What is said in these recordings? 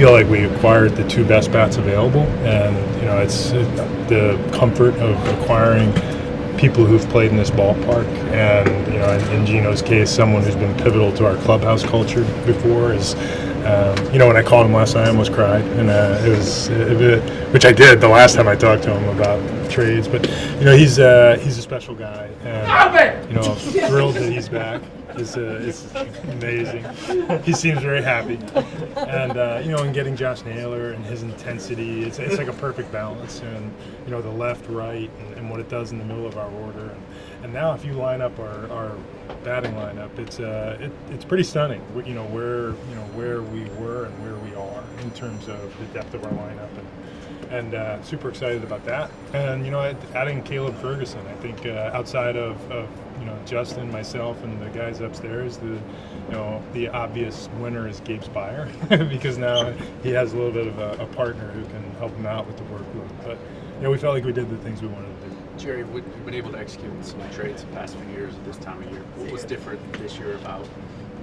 feel like we acquired the two best bats available, and it's the comfort of acquiring people who've played in this ballpark, and in Gino's case, someone who's been pivotal to our clubhouse culture before is. When I called him last night, I almost cried, and it was which I did the last time I talked to him about trades. But he's a special guy, and thrilled that he's back. It's amazing. He seems very happy, and in getting Josh Naylor and his intensity, it's like a perfect balance. And the left, right, and what it does in the middle of our order. And now, if you line up our batting lineup, it's pretty stunning. Where we were and where we are in terms of the depth of our lineup, and super excited about that. And adding Caleb Ferguson, I think outside of Justin, myself, and the guys upstairs, the obvious winner is Gabe Spire because now he has a little bit of a partner who can help him out with the workload. But we felt like we did the things we wanted to do. Jerry, you've been able to execute some trades the past few years at this time of year. What was different this year about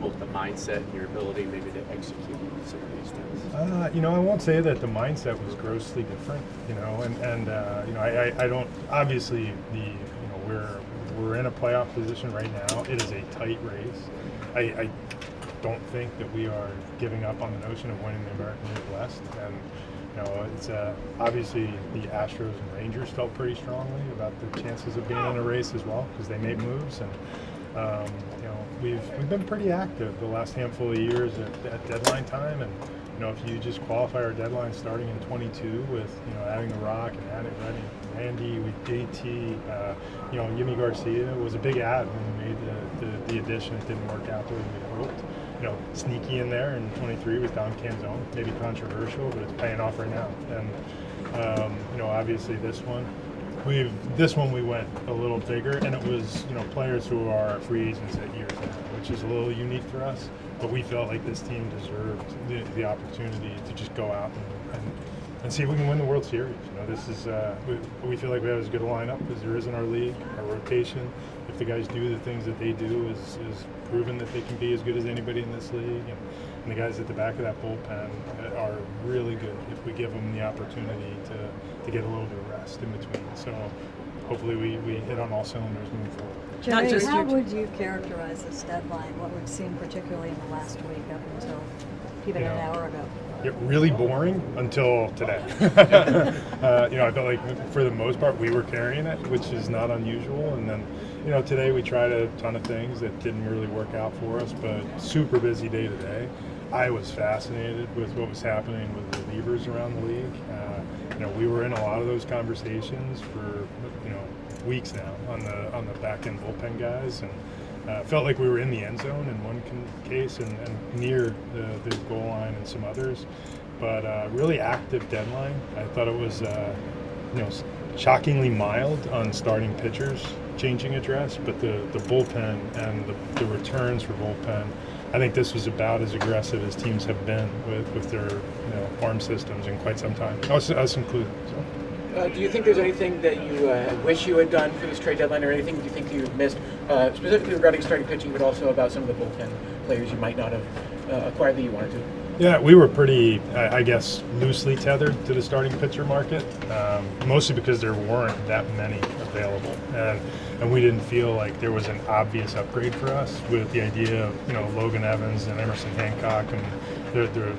both the mindset and your ability maybe to execute some of these things? I won't say that the mindset was grossly different, I don't, obviously we're in a playoff position right now. It is a tight race. I don't think that we are giving up on the notion of winning the American League West, and it's obviously the Astros and Rangers felt pretty strongly about the chances of being in a race as well because they made moves, and we've been pretty active the last handful of years at deadline time, and if you just qualify our deadline starting in 22 with adding the Rock and adding Randy with JT, Yimi Garcia was a big add when we made the addition. It didn't work out the way we hoped. Sneaky in there in 23 with Dom Canzone, maybe controversial, but it's paying off right now. And obviously this one we went a little bigger, and it was players who are free agents at years now, which is a little unique for us. But we felt like this team deserved the opportunity to just go out and see if we can win the World Series. This is we feel like we have as good a lineup as there is in our league. Our rotation, if the guys do the things that they do, is proven that they can be as good as anybody in this league. And the guys at the back of that bullpen are really good if we give them the opportunity to get a little bit of rest in between. So hopefully we hit on all cylinders moving forward. Jerry, how would you characterize this deadline, what we've seen particularly in the last week up until even an hour ago? Really boring until today. I felt like for the most part we were carrying it, which is not unusual. And then, today we tried a ton of things that didn't really work out for us, but super busy day today. I was fascinated with what was happening with relievers around the league. We were in a lot of those conversations for weeks now on the back end bullpen guys, and felt like we were in the end zone in one case and near the goal line in some others. But really active deadline. I thought it was shockingly mild on starting pitchers changing address, but the bullpen and the returns for bullpen, I think this was about as aggressive as teams have been with their farm systems in quite some time, us included. So. Do you think there's anything that you wish you had done for this trade deadline, or anything you think you've missed, specifically regarding starting pitching, but also about some of the bullpen players you might not have acquired that you wanted to? Yeah, we were pretty, I guess, loosely tethered to the starting pitcher market, mostly because there weren't that many available, and we didn't feel like there was an obvious upgrade for us with the idea of Logan Evans and Emerson Hancock and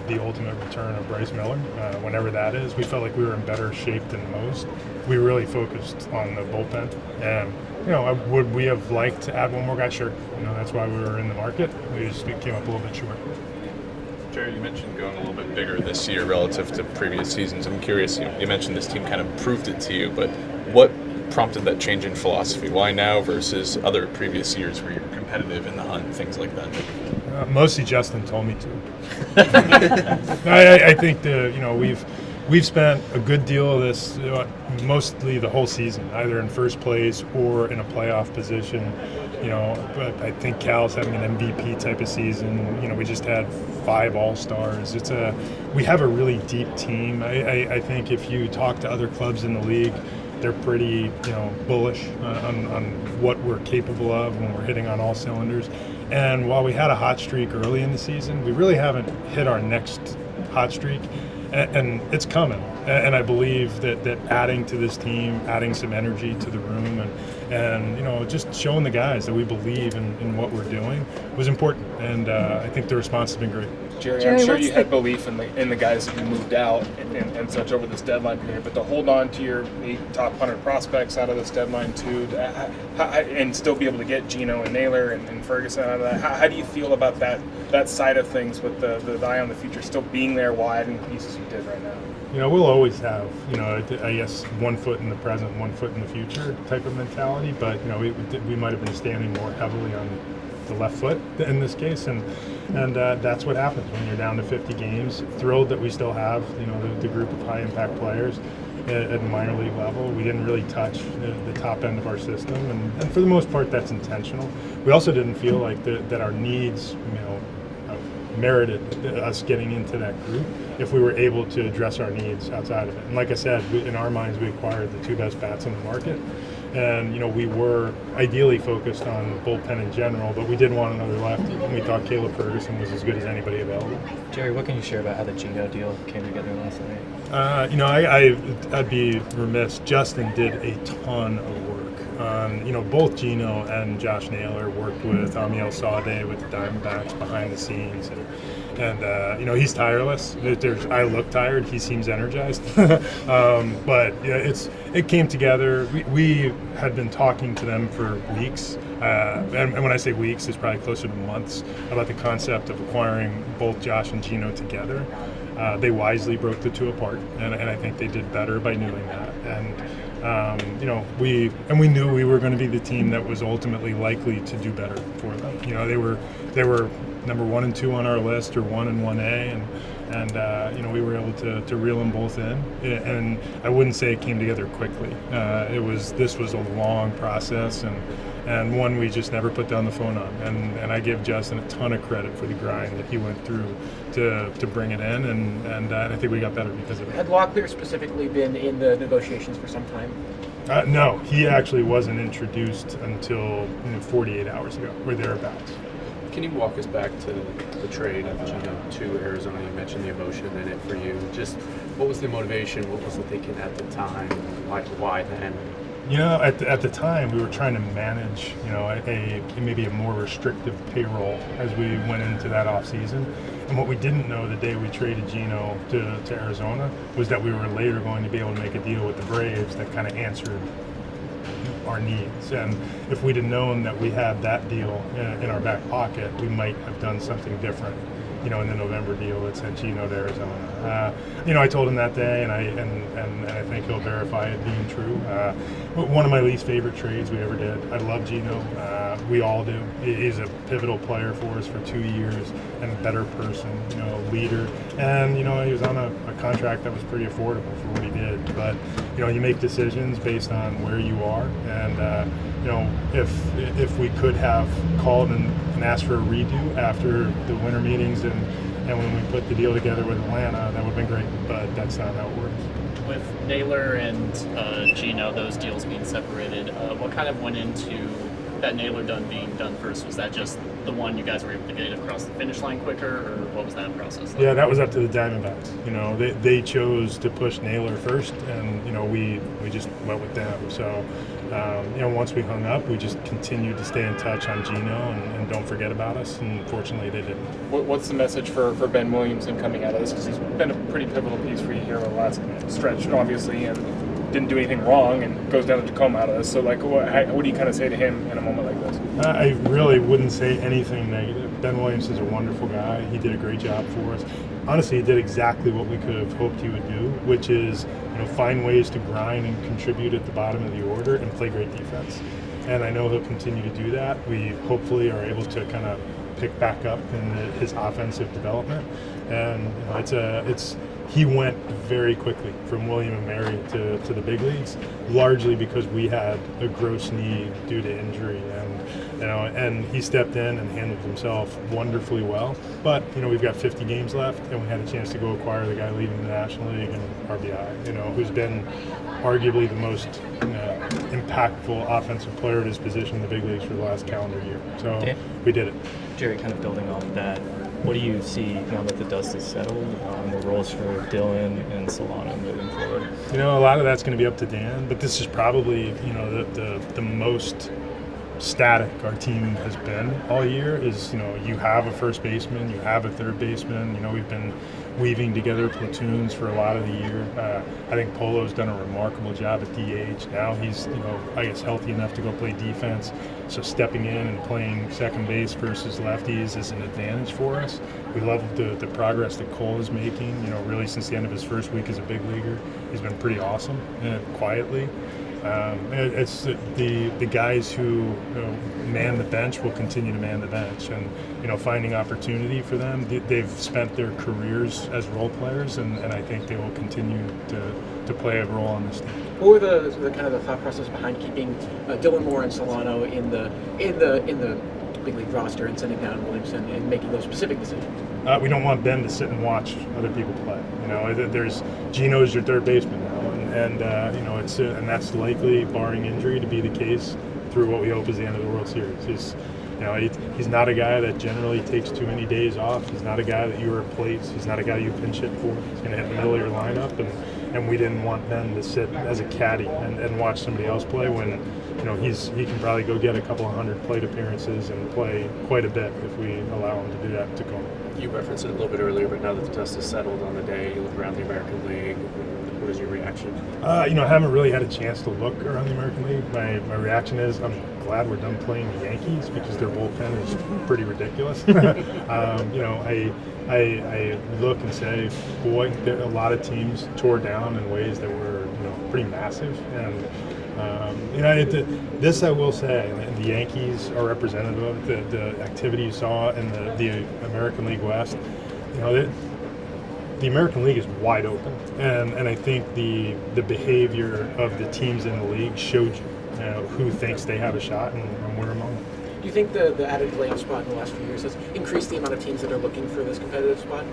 the ultimate return of Bryce Miller, whenever that is. We felt like we were in better shape than most. We really focused on the bullpen, and would we have liked to add one more guy? Sure. That's why we were in the market. We came up a little bit short. Jerry, you mentioned going a little bit bigger this year relative to previous seasons. I'm curious, you mentioned this team kind of proved it to you, but what prompted that change in philosophy? Why now versus other previous years where you're competitive in the hunt, things like that? Mostly Justin told me to. I think we've spent a good deal of this, mostly the whole season, either in first place or in a playoff position. But I think Cal's having an MVP type of season. We just had 5 All-Stars. We have a really deep team. I think if you talk to other clubs in the league, they're pretty, bullish on what we're capable of when we're hitting on all cylinders. And while we had a hot streak early in the season, we really haven't hit our next hot streak, and it's coming. And I believe that adding to this team, adding some energy to the room, and you know, just showing the guys that we believe in what we're doing was important. And I think the response has been great. Jerry, Jerry, I'm sure what's you had the- belief in the guys that you moved out and such over this deadline period, but to hold on to your 8 top 100 prospects out of this deadline too, and still be able to get Gino and Naylor and Ferguson out of that, how do you feel about that side of things with the eye on the future still being there while adding the pieces you did right now? You know, we'll always have, you know, I guess 1 foot in the present, 1 foot in the future type of mentality. But you know, we might have been standing more heavily on the left foot in this case, and that's what happens when you're down to 50 games. Thrilled that we still have, you know, the group of high impact players at the minor league level. We didn't really touch the top end of our system, and for the most part, that's intentional. We also didn't feel like that our needs, you know, merited us getting into that group if we were able to address our needs outside of it. And like I said, in our minds, we acquired the 2 best bats on the market. And, you know, we were ideally focused on bullpen in general, but we did want another lefty, and we thought Caleb Ferguson was as good as anybody available. Jerry, what can you share about how the Gino deal came together last night? You know, I'd be remiss. Justin did a ton of work on, you know, both Gino and Josh Naylor worked with Amiel Sade with the Diamondbacks behind the scenes, and you know, he's tireless. I look tired. He seems energized. But yeah, it came together. We had been talking to them for weeks, and when I say weeks, it's probably closer to months, about the concept of acquiring both Josh and Gino together. They wisely broke the 2 apart, and I think they did better by doing that. And you know, we knew we were going to be the team that was ultimately likely to do better for them. You know, they were number 1 and 2 on our list, or 1 and 1A, and you know, we were able to reel them both in. And I wouldn't say it came together quickly. This was a long process, and one we just never put down the phone on. And I give Justin a ton of credit for the grind that he went through to bring it in, and I think we got better because of it. Had Locklear specifically been in the negotiations for some time? No, he actually wasn't introduced until 48 hours ago, or thereabouts. Can you walk us back to the trade of Gino to Arizona? You mentioned the emotion in it for you. Just what was the motivation? What was the thinking at the time? Why then? You know, at the time, we were trying to manage, you know, maybe a more restrictive payroll as we went into that offseason. And what we didn't know the day we traded Gino to Arizona was that we were later going to be able to make a deal with the Braves that kind of answered our needs. And if we'd have known that we had that deal in our back pocket, we might have done something different, you know, in the November deal that sent Gino to Arizona. You know, I told him that day, and I think he'll verify it being true. One of my least favorite trades we ever did. I love Gino. We all do. He's a pivotal player for us for 2 years, and a better person, you know, leader. And, you know, he was on a contract that was pretty affordable for what he did. But, you know, you make decisions based on where you are. And, you know, if we could have called and asked for a redo after the winter meetings and when we put the deal together with Atlanta, that would have been great. But that's not how it works. With Naylor and Gino, those deals being separated, what kind of went into that Naylor being done first? Was that just the one you guys were able to get across the finish line quicker, or what was that process like? Yeah, that was up to the Diamondbacks. You know, they chose to push Naylor first, and you know, we just went with them. So, you know, once we hung up, we just continued to stay in touch on Gino and don't forget about us. And fortunately, they didn't. What's the message for Ben Williamson coming out of this? Because he's been a pretty pivotal piece for you here over the last stretch, obviously, and didn't do anything wrong and goes down to Tacoma out of this. So, like, what do you kind of say to him in a moment like this? I really wouldn't say anything negative. Ben Williamson's a wonderful guy. He did a great job for us. Honestly, he did exactly what we could have hoped he would do, which is, you know, find ways to grind and contribute at the bottom of the order and play great defense. And I know he'll continue to do that. We hopefully are able to kind of pick back up in his offensive development. And you know, he went very quickly from William and Mary to the big leagues, largely because we had a gross need due to injury, and he stepped in and handled himself wonderfully well. But you know, we've got 50 games left, and we had a chance to go acquire the guy leading the National League and RBI, you know, who's been arguably the most impactful offensive player at his position in the big leagues for the last calendar year. So we did it. Jerry, kind of building off that, what do you see now that the dust has settled on the roles for Dylan and Solano moving forward? You know, a lot of that's going to be up to Dan, but this is probably, you know, the most static our team has been all year is, you know, you have a first baseman, you have a third baseman. You know, we've been weaving together platoons for a lot of the year. I think Polo's done a remarkable job at DH. Now he's, you know, I guess healthy enough to go play defense. So stepping in and playing second base versus lefties is an advantage for us. We love the progress that Cole is making. You know, really since the end of his first week as a big leaguer, he's been pretty awesome quietly. It's the guys who, you know, man the bench will continue to man the bench, and, you know, finding opportunity for them. They've spent their careers as role players, and I think they will continue to play a role on this team. What were the kind of the thought process behind keeping Dylan Moore and Solano in the big league roster and sending down Williamson and making those specific decisions? We don't want Ben to sit and watch other people play. You know, there's Gino's your third baseman now, and you know, it's and that's likely, barring injury, to be the case through what we hope is the end of the World Series. You know, he's not a guy that generally takes too many days off. He's not a guy that you replace. He's not a guy you pinch hit for. He's going to hit the middle of your lineup, and we didn't want Ben to sit as a caddy and watch somebody else play when, you know, he can probably go get a couple of hundred plate appearances and play quite a bit if we allow him to do that to Tacoma. You referenced it a little bit earlier, but now that the dust has settled on the day, you look around the American League. What is your reaction? You know, I haven't really had a chance to look around the American League. My reaction is I'm glad we're done playing the Yankees because their bullpen is pretty ridiculous. You know, I look and say, boy, a lot of teams tore down in ways that were, you know, pretty massive. And you know, this I will say, and the Yankees are representative of it. The activity you saw in the American League West. You know, the American League is wide open, and I think the behavior of the teams in the league showed you, who thinks they have a shot, and we're among them. Do you think the added playing spot in the last few years has increased the amount of teams that are looking for this competitive spot?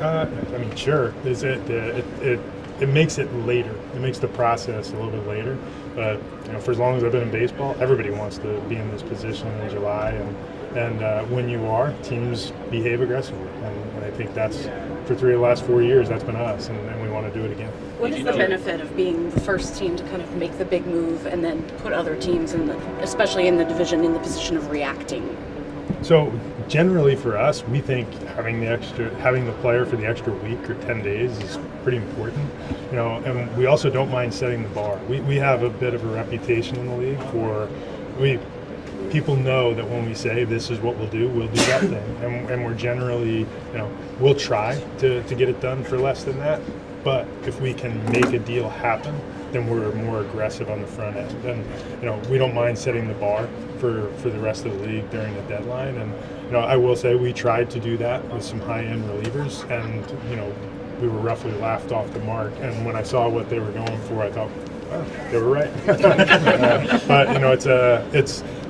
I mean, sure. It makes it later. It makes the process a little bit later. But, you know, for as long as I've been in baseball, everybody wants to be in this position in July, and when you are, teams behave aggressively, and I think that's, for 3 of the last 4 years, that's been us, and we want to do it again. What is the benefit of being the first team to kind of make the big move and then put other teams, especially in the division, in the position of reacting? So generally for us, we think having the player for the extra week or 10 days is pretty important. You know, and we also don't mind setting the bar. We have a bit of a reputation in the league for people know that when we say this is what we'll do that thing, and we're generally, you know, we'll try to get it done for less than that. But if we can make a deal happen, then we're more aggressive on the front end. And, you know, we don't mind setting the bar for the rest of the league during the deadline. And, you know, I will say we tried to do that with some high-end relievers, and, you know, we were roughly laughed off the mark. And when I saw what they were going for, I thought, well, they were right. But, you know,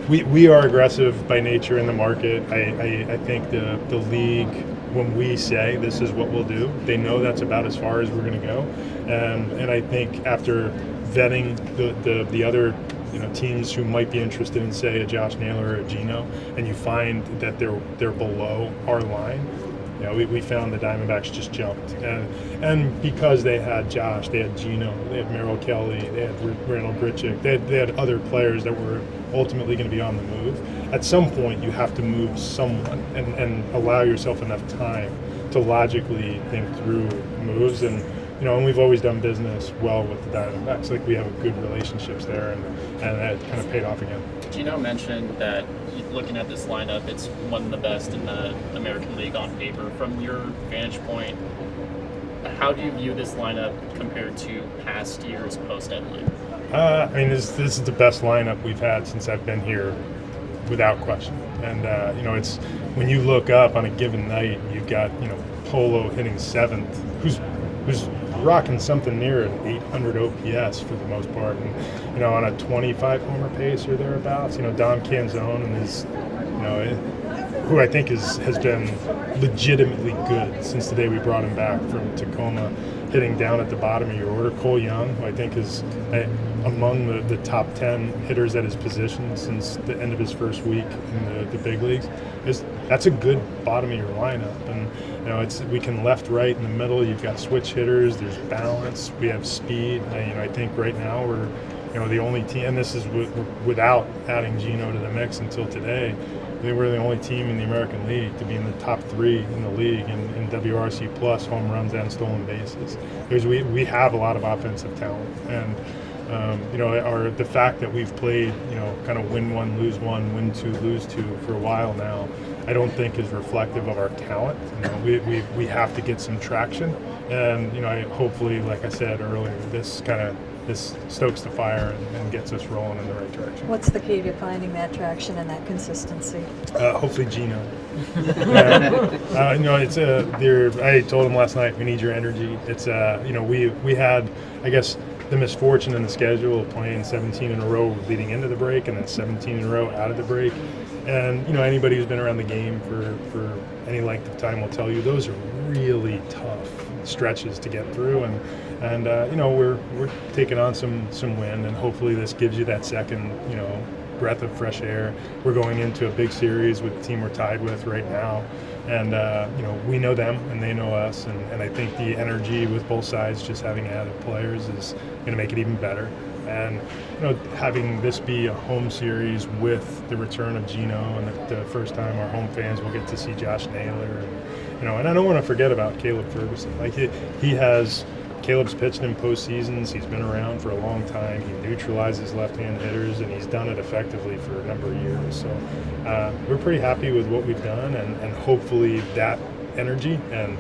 we are aggressive by nature in the market. I think the league, when we say this is what we'll do, they know that's about as far as we're going to go. And I think after vetting the other, you know, teams who might be interested in, say, a Josh Naylor or a Gino, and you find that they're below our line, you know, we found the Diamondbacks just jumped. And because they had Josh, they had Gino, they had Merrill Kelly, they had Randall Grichuk, they had other players that were ultimately going to be on the move. At some point, you have to move someone and allow yourself enough time to logically think through moves. And, you know, and we've always done business well with the Diamondbacks. Like, we have good relationships there, and that kind of paid off again. Gino mentioned that looking at this lineup, it's one of the best in the American League on paper. From your vantage point, how do you view this lineup compared to past years post-deadline? I mean, this is the best lineup we've had since I've been here, without question. And, you know, it's when you look up on a given night, you've got, you know, Polo hitting 7th, who's rocking something near an 800 OPS for the most part, and, you know, on a 25 homer pace or thereabouts. You know, Dom Canzone and his, you know, who I think has been legitimately good since the day we brought him back from Tacoma. hitting down at the bottom of your order. Cole Young, who I think is among the top 10 hitters at his position since the end of his first week in the big leagues. That's a good bottom of your lineup, and we can left, right, in the middle. You've got switch hitters. There's balance. We have speed. I think right now we're the only team, and this is without adding Gino to the mix until today. I think we're the only team in the American League to be in the top 3 in the league in WRC plus home runs and stolen bases. Because we have a lot of offensive talent, and the fact that we've played kind of win 1, lose 1, win 2, lose 2 for a while now, I don't think is reflective of our talent. We have to get some traction, and hopefully, like I said earlier, this stokes the fire and gets us rolling in the right direction. What's the key to finding that traction and that consistency? Hopefully Gino. I told him last night, we need your energy. It's we had, I guess, the misfortune in the schedule of playing 17 in a row leading into the break and then 17 in a row out of the break. And anybody who's been around the game for any length of time will tell you those are really tough stretches to get through, and we're taking on some wind, and hopefully this gives you that second breath of fresh air. We're going into a big series with the team we're tied with right now, and we know them and they know us, and I think the energy with both sides, just having added players, is going to make it even better. And having this be a home series with the return of Gino, and the first time our home fans will get to see Josh Naylor, and I don't want to forget about Caleb Ferguson. Like Caleb's pitched in postseasons. He's been around for a long time. He neutralizes left-hand hitters, and he's done it effectively for a number of years. So we're pretty happy with what we've done, and hopefully that energy, and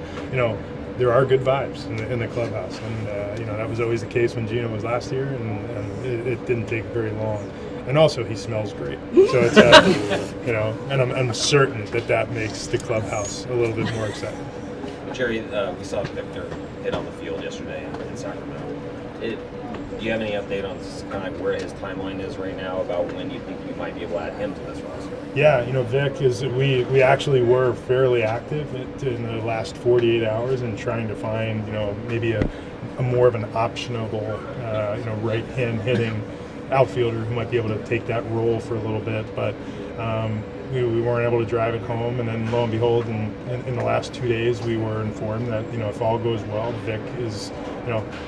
there are good vibes in the clubhouse, and that was always the case when Gino was last year, and it didn't take very long. And also, he smells great. So it's and I'm certain that makes the clubhouse a little bit more exciting. Jerry, we saw Victor hit on the field yesterday in Sacramento. Do you have any update on kind of where his timeline is right now about when you think you might be able to add him to this roster? Yeah, Vic is. We actually were fairly active in the last 48 hours in trying to find maybe a more of an optionable right-hand hitting outfielder who might be able to take that role for a little bit, but we weren't able to drive it home. And then lo and behold, in the last 2 days, we were informed that if all goes well, Vic is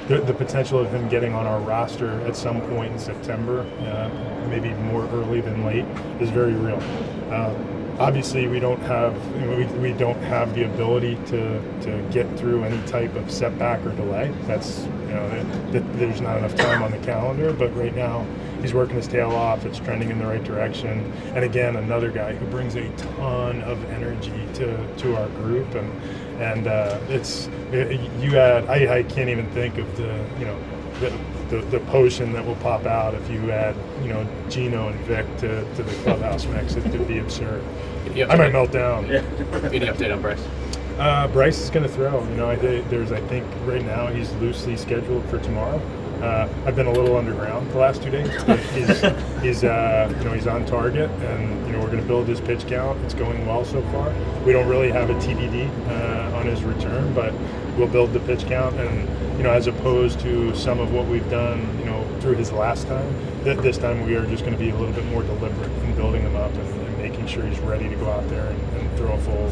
the potential of him getting on our roster at some point in September, maybe more early than late, is very real. Obviously, we don't have the ability to get through any type of setback or delay. That's there's not enough time on the calendar. But right now, he's working his tail off. It's trending in the right direction. And again, another guy who brings a ton of energy to our group. And I can't even think of the potion that will pop out if you add Gino and Vic to the clubhouse mix. It could be absurd. I might melt down. Yeah. Any update on Bryce? Bryce is going to throw. I think right now he's loosely scheduled for tomorrow. I've been a little underground the last 2 days. But he's on target, and we're going to build his pitch count. It's going well so far. We don't really have a TBD on his return, but we'll build the pitch count, and as opposed to some of what we've done through his last time, this time we are just going to be a little bit more deliberate in building him up and making sure he's ready to go out there and throw a full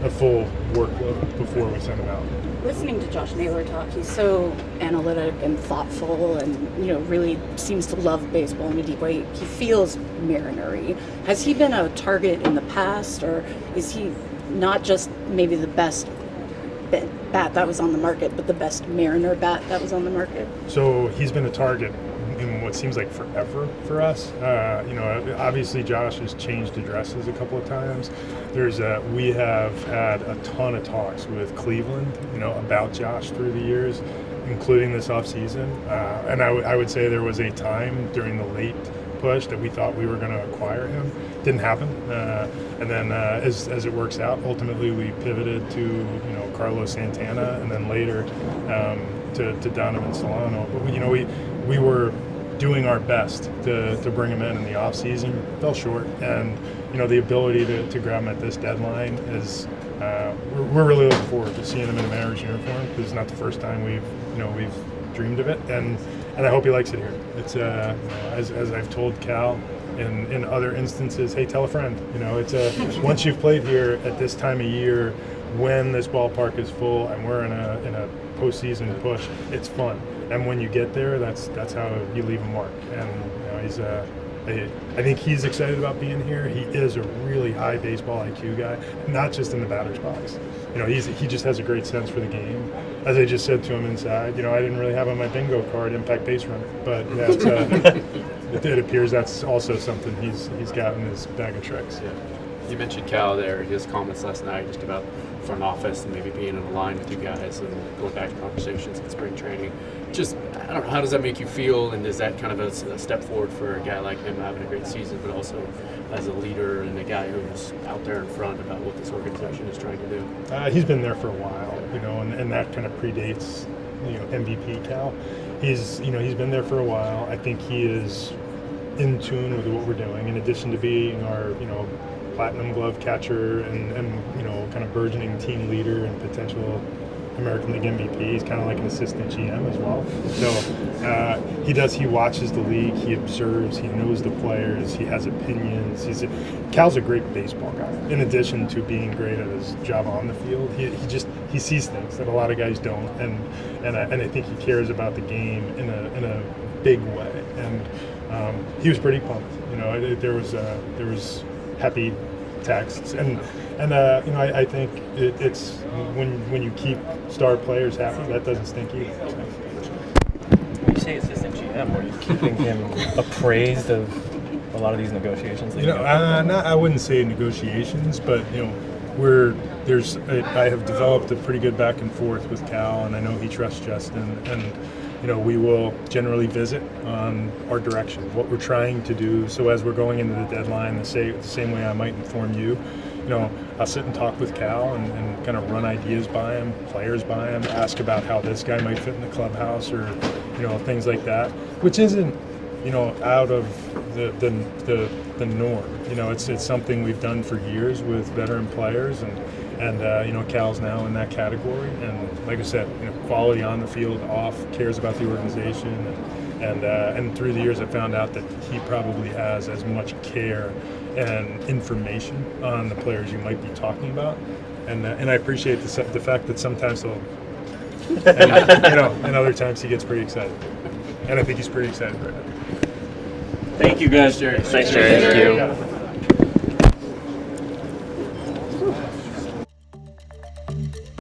a full workload before we send him out. Listening to Josh Naylor talk, he's so analytic and thoughtful, and really seems to love baseball in a deep way. He feels Mariner-y. Has he been a target in the past, or is he not just maybe the best bat that was on the market, but the best Mariner bat that was on the market? So he's been a target in what seems like forever for us. Obviously Josh has changed addresses a couple of times. We have had a ton of talks with Cleveland, about Josh through the years, including this offseason. And I would say there was a time during the late push that we thought we were going to acquire him. Didn't happen. And then as it works out, ultimately we pivoted to Carlos Santana, and then later to Donovan Solano. But we were doing our best to bring him in the offseason. Fell short, and the ability to grab him at this deadline is we're really looking forward to seeing him in a Mariners uniform because it's not the first time we've dreamed of it, and I hope he likes it here. It's as I've told Cal in other instances, hey, tell a friend. It's once you've played here at this time of year, when this ballpark is full and we're in a postseason push, it's fun. And when you get there, that's how you leave a mark. And he's I think he's excited about being here. He is a really high baseball IQ guy, not just in the batter's box. He just has a great sense for the game. As I just said to him inside, I didn't really have on my bingo card impact base runner, but it appears that's also something he's got in his bag of tricks. Yeah. You mentioned Cal there, his comments last night just about front office and maybe being in a line with you guys and going back to conversations in spring training. Just, I don't know, how does that make you feel, and is that kind of a step forward for a guy like him having a great season, but also as a leader and a guy who's out there in front about what this organization is trying to do? He's been there for a while, and that kind of predates, MVP Cal. He's been there for a while. I think he is in tune with what we're doing, in addition to being our, platinum glove catcher and kind of burgeoning team leader and potential American League MVP. He's kind of like an assistant GM as well. So he watches the league, he observes, he knows the players, he has opinions. Cal's a great baseball guy. In addition to being great at his job on the field, he sees things that a lot of guys don't, and I think he cares about the game in a big way. And he was pretty pumped. There was happy texts, and I think it's when you keep star players happy, that doesn't stink either. When you say assistant GM, are you keeping him appraised of a lot of these negotiations? I wouldn't say negotiations, but I have developed a pretty good back and forth with Cal, and I know he trusts Justin, and we will generally visit on our direction, what we're trying to do. So as we're going into the deadline, the same way I might inform you, I'll sit and talk with Cal and kind of run ideas by him, players by him, ask about how this guy might fit in the clubhouse or, things like that, which isn't, out of the norm. It's something we've done for years with veteran players, and Cal's now in that category. And like I said, quality on the field, off, cares about the organization, and through the years I found out that he probably has as much care and information on the players you might be talking about, and I appreciate the fact that sometimes he'll, and other times he gets pretty excited, and I think he's pretty excited right now. Thank you, guys. Jerry. Thanks, Jerry. Thank you.